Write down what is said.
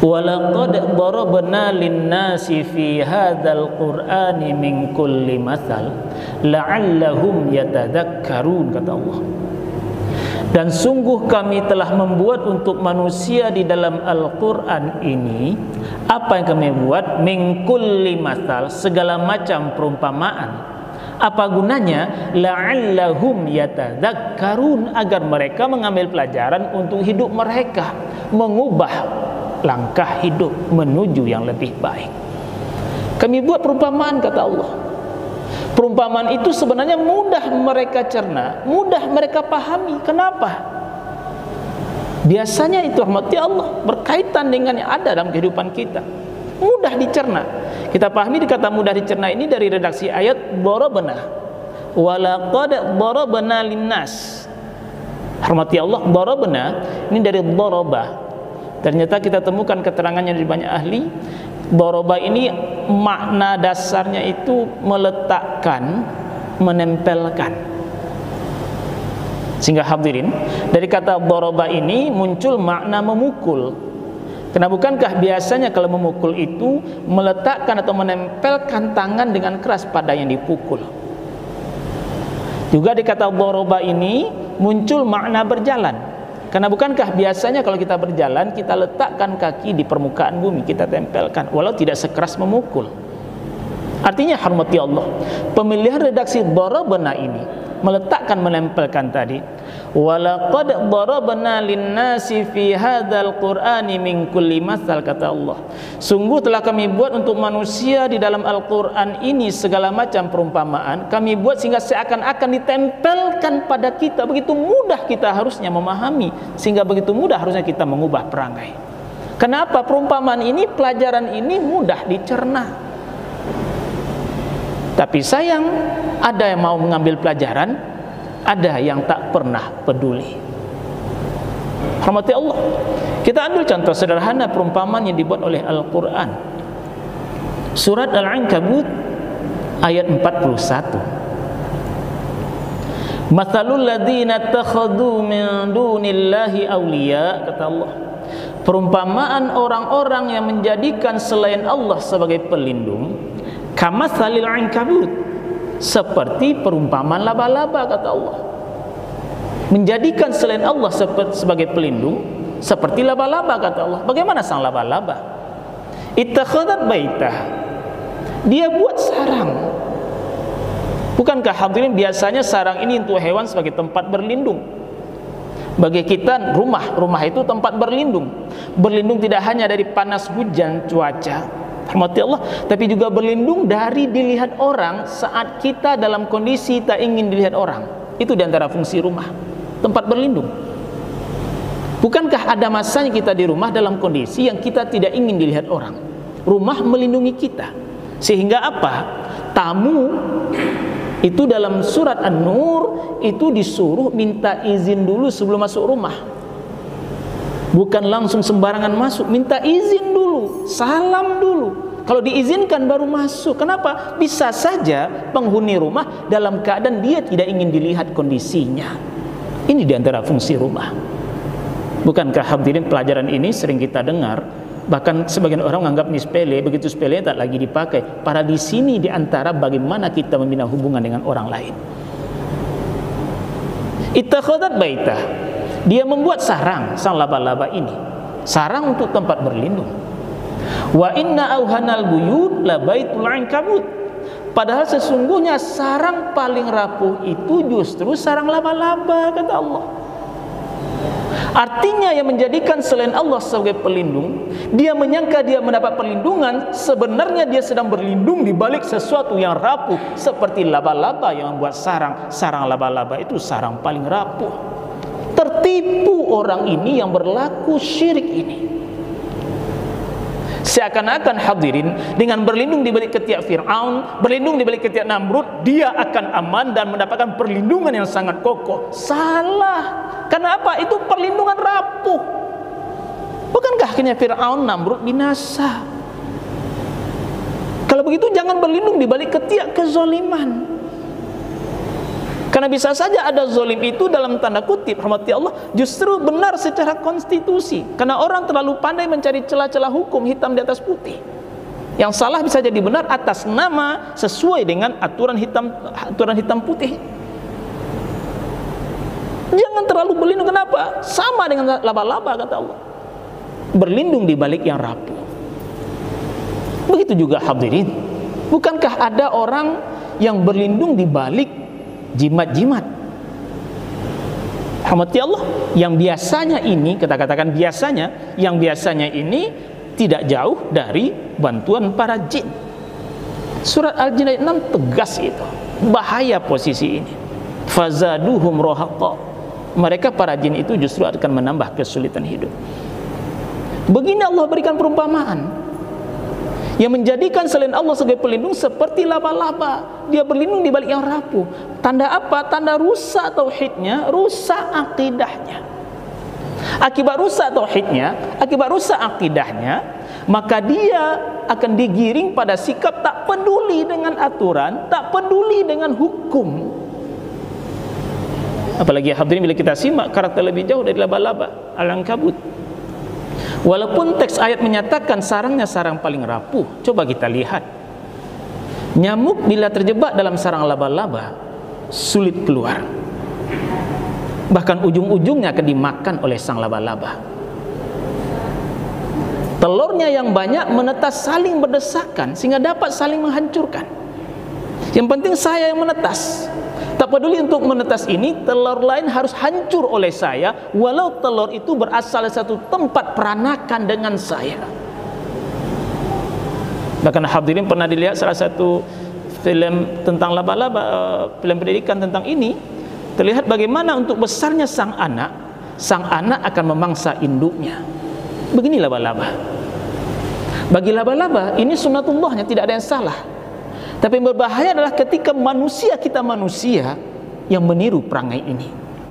Walaqad darabna lin-nasi fi hadzal qur'ani min kulli mathal la'allahum yatadhakkarun, kata Allah. Dan sungguh kami telah membuat untuk manusia di dalam Al-Quran ini, apa yang kami buat? Min kulli mathal, segala macam perumpamaan. Apa gunanya? La'allahum yatadhakkarun, agar mereka mengambil pelajaran untuk hidup mereka, mengubah langkah hidup menuju yang lebih baik. Kami buat perumpamaan, kata Allah. Perumpamaan itu sebenarnya mudah mereka cerna, mudah mereka pahami. Kenapa? Biasanya itu rahmati Allah berkaitan dengan yang ada dalam kehidupan kita, mudah dicerna. Kita pahami di kata mudah dicerna ini dari redaksi ayat darabna. Walaqad darabna linnas. Rahmati Allah, darabna ini dari daraba. Ternyata kita temukan keterangannya dari banyak ahli. Daraba ini makna dasarnya itu meletakkan, menempelkan. Sehingga hadirin, dari kata daraba ini muncul makna memukul. Karena bukankah biasanya kalau memukul itu meletakkan atau menempelkan tangan dengan keras pada yang dipukul. Juga di kata daraba ini muncul makna berjalan. Karena bukankah biasanya kalau kita berjalan, kita letakkan kaki di permukaan bumi, kita tempelkan, walau tidak sekeras memukul. Artinya hormati Allah, pemilihan redaksi darabna ini meletakkan, menempelkan tadi. Walaqad darabna lin-nasi fi hadzal qur'ani min kulli mathal, kata Allah. Sungguh telah kami buat untuk manusia di dalam Al-Qur'an ini segala macam perumpamaan. Kami buat sehingga seakan-akan ditempelkan pada kita. Begitu mudah kita harusnya memahami, sehingga begitu mudah harusnya kita mengubah perangai. Kenapa? Perumpamaan ini, pelajaran ini mudah dicerna. Tapi sayang, ada yang mau mengambil pelajaran, ada yang tak pernah peduli. Rahmati Allah. Kita ambil contoh sederhana perumpamaan yang dibuat oleh Al-Quran. Surat Al-Ankabut ayat 41. Mathalul ladzina takhadhu min dunillahi awliya, kata Allah. Perumpamaan orang-orang yang menjadikan selain Allah sebagai pelindung, kamathalil ankabut, seperti perumpamaan laba-laba, kata Allah. Menjadikan selain Allah sebagai pelindung seperti laba-laba, kata Allah. Bagaimana sang laba-laba? Ittakhadat baitah, dia buat sarang. Bukankah hadirin biasanya sarang ini untuk hewan sebagai tempat berlindung? Bagi kita rumah itu tempat berlindung. Berlindung tidak hanya dari panas hujan cuaca, rahmati Allah, tapi juga berlindung dari dilihat orang saat kita dalam kondisi tak ingin dilihat orang. Itu diantara fungsi rumah, tempat berlindung. Bukankah ada masanya kita di rumah dalam kondisi yang kita tidak ingin dilihat orang? Rumah melindungi kita. Sehingga apa? Tamu itu dalam surat An-Nur itu disuruh minta izin dulu sebelum masuk rumah. Bukan langsung sembarangan masuk, minta izin dulu, salam dulu. Kalau diizinkan baru masuk. Kenapa? Bisa saja penghuni rumah dalam keadaan dia tidak ingin dilihat kondisinya. Ini diantara fungsi rumah. Bukankah hadirin pelajaran ini sering kita dengar? Bahkan sebagian orang menganggap ini sepele, begitu sepele tak lagi dipakai. Padahal di sini diantara bagaimana kita membina hubungan dengan orang lain. Ittakhadat baitah, dia membuat sarang, sang laba-laba ini, sarang untuk tempat berlindung. Wa inna auhanal buyut la baitul ankabut. Padahal sesungguhnya sarang paling rapuh itu justru sarang laba-laba, kata Allah. Artinya yang menjadikan selain Allah sebagai pelindung, dia menyangka dia mendapat perlindungan, sebenarnya dia sedang berlindung di balik sesuatu yang rapuh, seperti laba-laba yang membuat sarang. Sarang laba-laba itu sarang paling rapuh. Tertipu orang ini yang berlaku syirik ini. Seakan-akan hadirin dengan berlindung di balik ketiak Fir'aun, berlindung di balik ketiak Namrud, dia akan aman dan mendapatkan perlindungan yang sangat kokoh. Salah. Kenapa? Itu perlindungan rapuh. Bukankah akhirnya Fir'aun, Namrud binasa? Kalau begitu jangan berlindung di balik ketiak kezaliman. Karena bisa saja ada zalim itu dalam tanda kutip, rahmati Allah, justru benar secara konstitusi. Karena orang terlalu pandai mencari celah-celah hukum hitam di atas putih. Yang salah bisa jadi benar atas nama sesuai dengan aturan hitam putih. Jangan terlalu berlindung, kenapa? Sama dengan laba-laba, kata Allah, berlindung di balik yang rapuh. Begitu juga hadirin, bukankah ada orang yang berlindung di balik jimat-jimat? Rahmati Allah, yang biasanya ini, kita katakan biasanya, yang biasanya ini tidak jauh dari bantuan para jin. Surat Al-Jin ayat 6 tegas itu, bahaya posisi ini. Fazaduhum rohaqa, mereka para jin itu justru akan menambah kesulitan hidup. Begini Allah berikan perumpamaan yang menjadikan selain Allah sebagai pelindung seperti laba-laba. Dia berlindung di balik yang rapuh. Tanda apa? Tanda rusak tauhidnya, rusak akidahnya. Akibat rusak tauhidnya, akibat rusak akidahnya, maka dia akan digiring pada sikap tak peduli dengan aturan, tak peduli dengan hukum. Apalagi hadirin bila kita simak karakter lebih jauh dari laba-laba, Al-Ankabut. Walaupun teks ayat menyatakan sarangnya sarang paling rapuh, coba kita lihat. Nyamuk bila terjebak dalam sarang laba-laba sulit keluar. Bahkan ujung-ujungnya akan dimakan oleh sang laba-laba. Telurnya yang banyak menetas saling berdesakan sehingga dapat saling menghancurkan. Yang penting saya yang menetas. Tak peduli untuk menetas ini, telur lain harus hancur oleh saya, walau telur itu berasal dari satu tempat peranakan dengan saya. Bahkan hadirin pernah dilihat salah satu film tentang laba-laba, film pendidikan tentang ini, terlihat bagaimana untuk besarnya sang anak akan memangsa induknya. Begini laba-laba. Bagi laba-laba ini sunnatullahnya, tidak ada yang salah. Tapi yang berbahaya adalah ketika kita manusia yang meniru perangai ini.